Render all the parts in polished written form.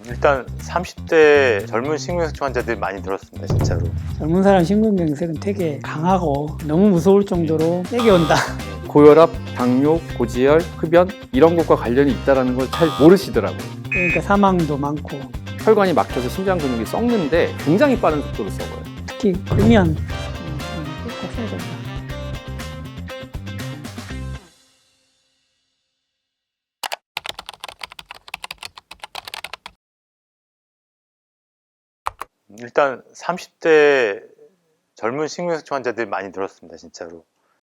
일단 30대 젊은 심근경색 환자들이 많이 늘었습니다, 진짜로. 젊은 사람 심근경색은 되게 강하고 너무 무서울 정도로 세게 온다. 고혈압, 당뇨, 고지혈, 흡연 이런 것과 관련이 있다는 걸 잘 모르시더라고요. 그러니까 사망도 많고 혈관이 막혀서 심장 근육이 썩는데 굉장히 빠른 속도로 썩어요. 특히 금연 꼭 해야 된다. 일단 30대 젊은 심근경색 환자들이 많이 늘었습니다, 진짜로.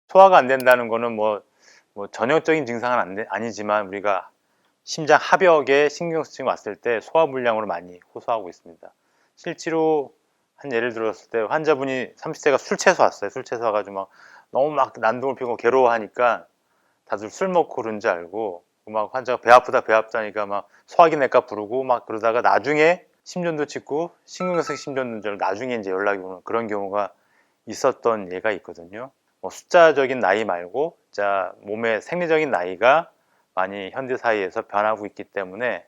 소화가 안 된다는 거는 뭐 전형적인 증상은 아니지만 우리가 심장 하벽에 심근경색증이 왔을 때 소화불량으로 많이 호소하고 있습니다. 실제로 한 예를 들었을 때 환자분이 30대가 술 취해서 왔어요. 술 취해서 와가지고 막 너무 막 난동을 피우고 괴로워하니까 다들 술 먹고 그런 줄 알고 막 환자가 배 아프다 하니까 막 소화기 내과 부르고 막 그러다가 나중에 심전도 찍고 심근경색 심전도인 줄 알고 나중에 이제 연락이 오는 그런 경우가 있었던 예가 있거든요. 뭐 숫자적인 나이 말고 진짜 몸의 생리적인 나이가 많이 현대 사회에서 변하고 있기 때문에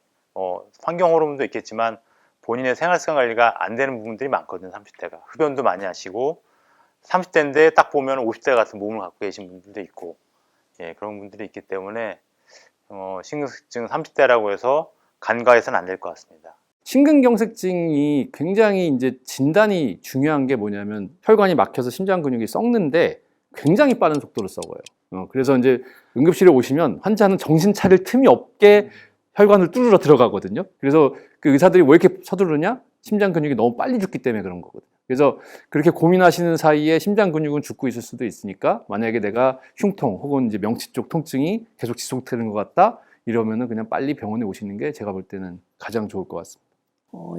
환경 호르몬도 있겠지만 본인의 생활습관 관리가 안 되는 부분들이 많거든요. 30대가 흡연도 많이 하시고 30대인데 딱 보면 50대 같은 몸을 갖고 계신 분들도 있고 그런 분들이 있기 때문에 심근경색증 30대라고 해서 간과해서는 안 될 것 같습니다. 심근경색증이 굉장히 이제 진단이 중요한 게 뭐냐면 혈관이 막혀서 심장 근육이 썩는데 굉장히 빠른 속도로 썩어요. 그래서 이제 응급실에 오시면 환자는 정신 차릴 틈이 없게 혈관을 뚫으러 들어가거든요. 그래서 그 의사들이 왜 이렇게 서두르냐? 심장 근육이 너무 빨리 죽기 때문에 그런 거거든요. 그래서 그렇게 고민하시는 사이에 심장 근육은 죽고 있을 수도 있으니까 만약에 내가 흉통 혹은 이제 명치 쪽 통증이 계속 지속되는 것 같다 이러면은 그냥 빨리 병원에 오시는 게 제가 볼 때는 가장 좋을 것 같습니다.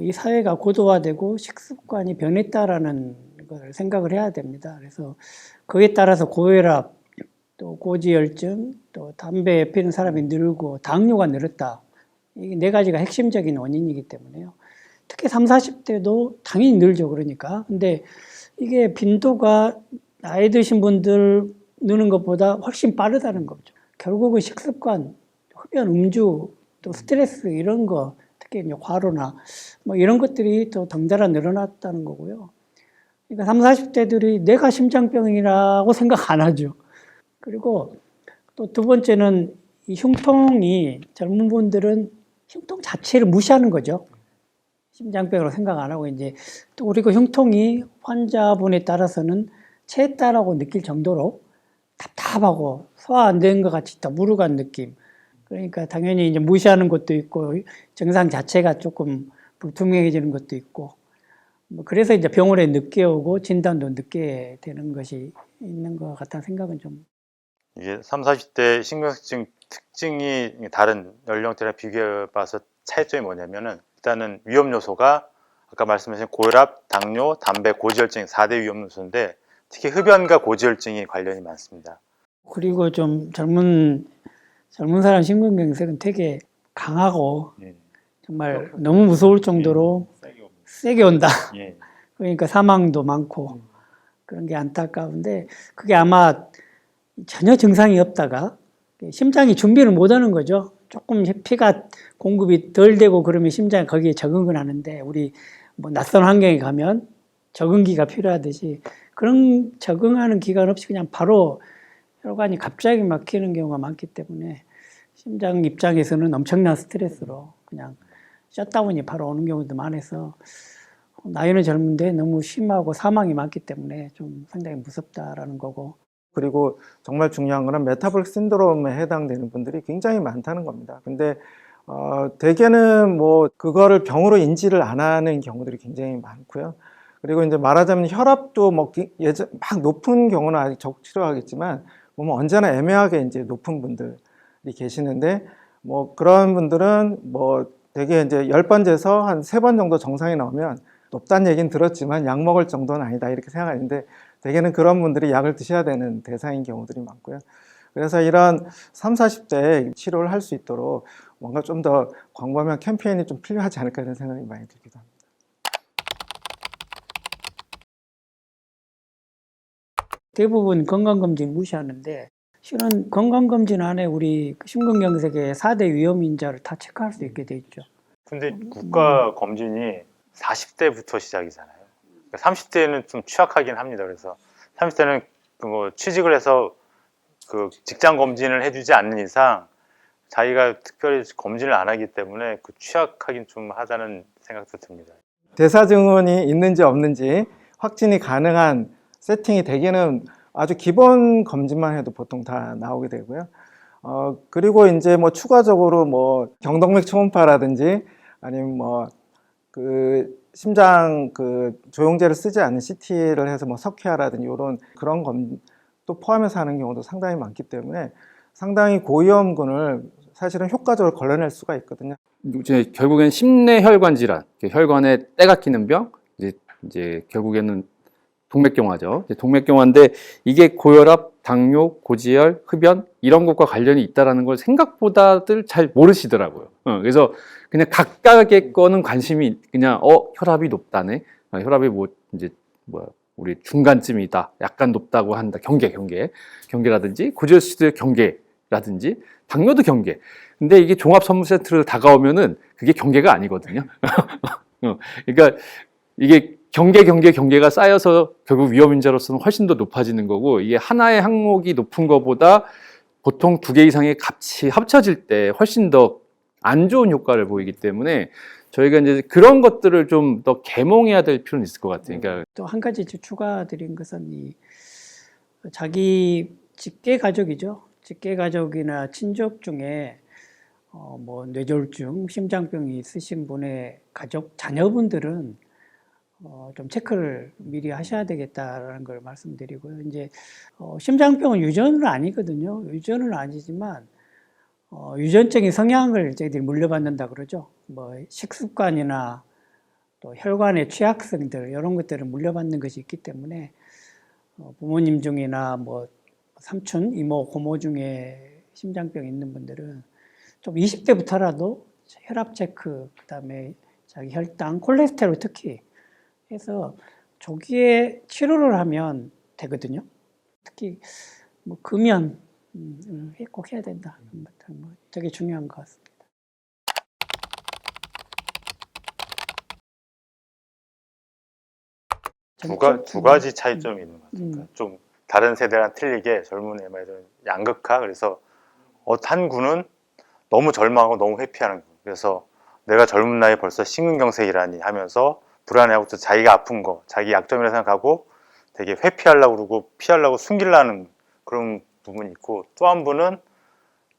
이 사회가 고도화되고 식습관이 변했다라는 걸 생각을 해야 됩니다. 그래서 그에 따라서 고혈압, 또 고지혈증, 또 담배 피는 사람이 늘고 당뇨가 늘었다. 이게 네 가지가 핵심적인 원인이기 때문에요. 특히 30, 40대도 당연히 늘죠. 그러니까. 근데 이게 빈도가 나이 드신 분들 느는 것보다 훨씬 빠르다는 거죠. 결국은 식습관, 흡연, 음주, 또 스트레스 이런 거, 특히 이제 과로나 뭐 이런 것들이 또 덩달아 늘어났다는 거고요. 그러니까 30, 40대들이 내가 심장병이라고 생각 안 하죠. 그리고 또 두 번째는 이 흉통이 젊은 분들은 흉통 자체를 무시하는 거죠. 심장병으로 생각 안 하고 이제 또 그리고 흉통이 환자분에 따라서는 체했다라고 느낄 정도로 답답하고 소화 안 되는 것 같이 더 무르간 느낌. 그러니까 당연히 이제 무시하는 것도 있고 증상 자체가 조금 불투명해지는 것도 있고 뭐 그래서 이제 병원에 늦게 오고 진단도 늦게 되는 것이 있는 것 같다는 생각은 좀. 이게 30, 40대 심근경색증 특징이 다른 연령대랑 비교해 봐서 차이점이 뭐냐면은 일단은 위험 요소가 아까 말씀하신 고혈압, 당뇨, 담배, 고지혈증 4대 위험 요소인데 특히 흡연과 고지혈증이 관련이 많습니다. 그리고 좀 젊은 사람 심근경색은 되게 강하고 정말 너무 무서울 정도로 세게 온다. 그러니까 사망도 많고 그런 게 안타까운데 그게 아마 전혀 증상이 없다가 심장이 준비를 못 하는 거죠. 조금 피가 공급이 덜 되고 그러면 심장이 거기에 적응을 하는데 우리 뭐 낯선 환경에 가면 적응기가 필요하듯이 그런 적응하는 기간 없이 그냥 바로 혈관이 갑자기 막히는 경우가 많기 때문에 심장 입장에서는 엄청난 스트레스로 그냥 셧다운이 바로 오는 경우도 많아서 나이는 젊은데 너무 심하고 사망이 많기 때문에 좀 상당히 무섭다라는 거고. 그리고 정말 중요한 거는 메타볼릭 신드롬에 해당되는 분들이 굉장히 많다는 겁니다. 근데 대개는 뭐 그거를 병으로 인지를 안 하는 경우들이 굉장히 많고요. 그리고 이제 말하자면 혈압도 뭐 막 높은 경우는 아직 적치료하겠지만 뭐 언제나 애매하게 이제 높은 분들이 계시는데 뭐 그런 분들은 뭐 대개 이제 10번 재서 한 3번 정도 정상이 나오면 높다는 얘기는 들었지만 약 먹을 정도는 아니다 이렇게 생각하는데 대개는 그런 분들이 약을 드셔야 되는 대상인 경우들이 많고요. 그래서 이런 30, 40대 치료를 할 수 있도록 뭔가 좀 더 광범위한 캠페인이 좀 필요하지 않을까 이런 생각이 많이 들기도 합니다. 대부분 건강검진 무시하는데 실은 건강검진 안에 우리 심근경색의 4대 위험 인자를 다 체크할 수 있게 돼 있죠. 근데 국가 검진이 40대부터 시작이잖아요. 30대는 좀 취약하긴 합니다. 그래서 30대는 뭐 취직을 해서 그 직장 검진을 해주지 않는 이상 자기가 특별히 검진을 안 하기 때문에 그 취약하긴 좀 하다는 생각도 듭니다. 대사 증후군이 있는지 없는지 확진이 가능한 세팅이 대개는 아주 기본 검진만 해도 보통 다 나오게 되고요. 그리고 이제 뭐 추가적으로 뭐 경동맥 초음파라든지 아니면 뭐 그 심장 그 조영제를 쓰지 않는 CT를 해서 뭐 석회화라든지 이런 그런 검도 포함해서 하는 경우도 상당히 많기 때문에 상당히 고위험군을 사실은 효과적으로 걸러낼 수가 있거든요. 이제 결국엔 심내 혈관 질환, 혈관에 때가 끼는 병, 이제 결국에는 동맥경화죠. 동맥경화인데 이게 고혈압, 당뇨, 고지혈, 흡연 이런 것과 관련이 있다라는 걸 생각보다들 잘 모르시더라고요. 그래서 그냥 각각의 거는 관심이 그냥 혈압이 높다네. 혈압이 뭐 이제 우리 중간쯤이다. 약간 높다고 한다. 경계라든지 고지혈 수도 경계라든지 당뇨도 경계. 근데 이게 종합선물센터로 다가오면은 그게 경계가 아니거든요. 그러니까 이게 경계가 쌓여서 결국 위험인자로서는 훨씬 더 높아지는 거고, 이게 하나의 항목이 높은 것보다 보통 2개 이상의 값이 합쳐질 때 훨씬 더 안 좋은 효과를 보이기 때문에 저희가 이제 그런 것들을 좀 더 계몽해야 될 필요는 있을 것 같아요. 그러니까 또 한 가지 추가드린 것은 이 자기 직계 가족이죠. 직계 가족이나 친족 중에 뭐 뇌졸중, 심장병이 있으신 분의 가족 자녀분들은 좀 체크를 미리 하셔야 되겠다라는 걸 말씀드리고요. 이제 심장병은 유전은 아니거든요. 유전은 아니지만 유전적인 성향을 저희들이 물려받는다 그러죠. 뭐 식습관이나 또 혈관의 취약성들 이런 것들을 물려받는 것이 있기 때문에 부모님 중이나 뭐 삼촌, 이모, 고모 중에 심장병 있는 분들은 좀 20대부터라도 혈압 체크, 그다음에 자기 혈당, 콜레스테롤 특히 해서 조기에 치료를 하면 되거든요. 특히 뭐 금연 꼭 해야 된다. 되게 중요한 것 같습니다. 두 가지 차이점이 있는 것 같아요. 그러니까 좀 다른 세대랑 틀리게 젊은 애들은 양극화. 그래서 한 군은 너무 절망하고 너무 회피하는 거. 그래서 내가 젊은 나이에 벌써 심근경색이라니 하면서 불안해하고 또 자기가 아픈 거, 자기 약점이라 생각하고 되게 회피하려고 그러고 피하려고 숨기려는 그런 부분이 있고, 또 한 분은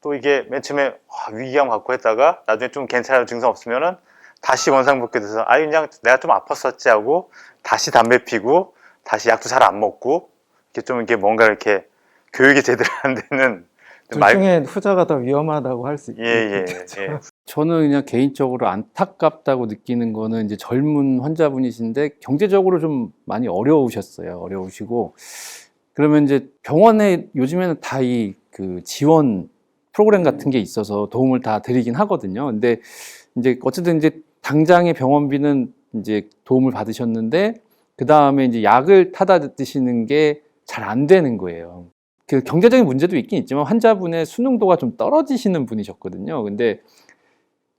또 이게 맨 처음에 위기감 갖고 했다가 나중에 좀 괜찮은 증상 없으면은 다시 원상복귀 돼서 그냥 내가 좀 아팠었지 하고 다시 담배 피고 다시 약도 잘 안 먹고 이렇게 좀 이렇게 뭔가 이렇게 교육이 제대로 안 되는 둘 중에 후자가 더 위험하다고 할 수 있죠. 예. 저는 그냥 개인적으로 안타깝다고 느끼는 거는 이제 젊은 환자분이신데 경제적으로 좀 많이 어려우시고 그러면 이제 병원에 요즘에는 다 이 그 지원 프로그램 같은 게 있어서 도움을 다 드리긴 하거든요. 근데 이제 어쨌든 이제 당장의 병원비는 이제 도움을 받으셨는데 그 다음에 이제 약을 타다 드시는 게 잘 안 되는 거예요. 그 경제적인 문제도 있긴 있지만 환자분의 수능도가 좀 떨어지시는 분이셨거든요. 근데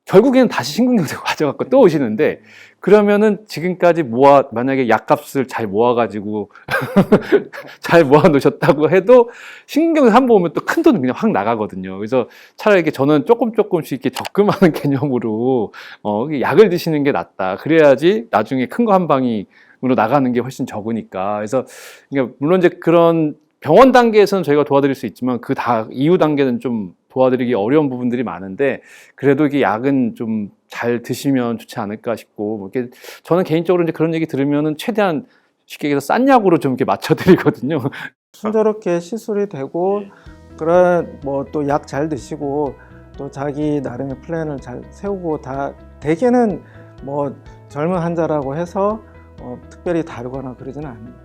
결국에는 다시 심근경색 가져갖고 또 오시는데, 그러면은 지금까지 만약에 약값을 잘 모아가지고 잘 모아 놓으셨다고 해도 심근경색 한 번 오면 또 큰 돈은 그냥 확 나가거든요. 그래서 차라리 이렇게 저는 조금씩 이렇게 적금하는 개념으로 약을 드시는 게 낫다. 그래야지 나중에 큰 거 한 방으로 나가는 게 훨씬 적으니까. 그래서 그러니까 물론 이제 그런 병원 단계에서는 저희가 도와드릴 수 있지만 이후 단계는 좀 도와드리기 어려운 부분들이 많은데, 그래도 이게 약은 좀 잘 드시면 좋지 않을까 싶고, 뭐 이렇게 저는 개인적으로 이제 그런 얘기 들으면은 최대한 쉽게 얘기해서 싼 약으로 좀 이렇게 맞춰드리거든요. 순조롭게 시술이 되고 그런 뭐 또 약 잘 드시고 또 자기 나름의 플랜을 잘 세우고 다 대개는 뭐 젊은 환자라고 해서 특별히 다르거나 그러지는 않습니다.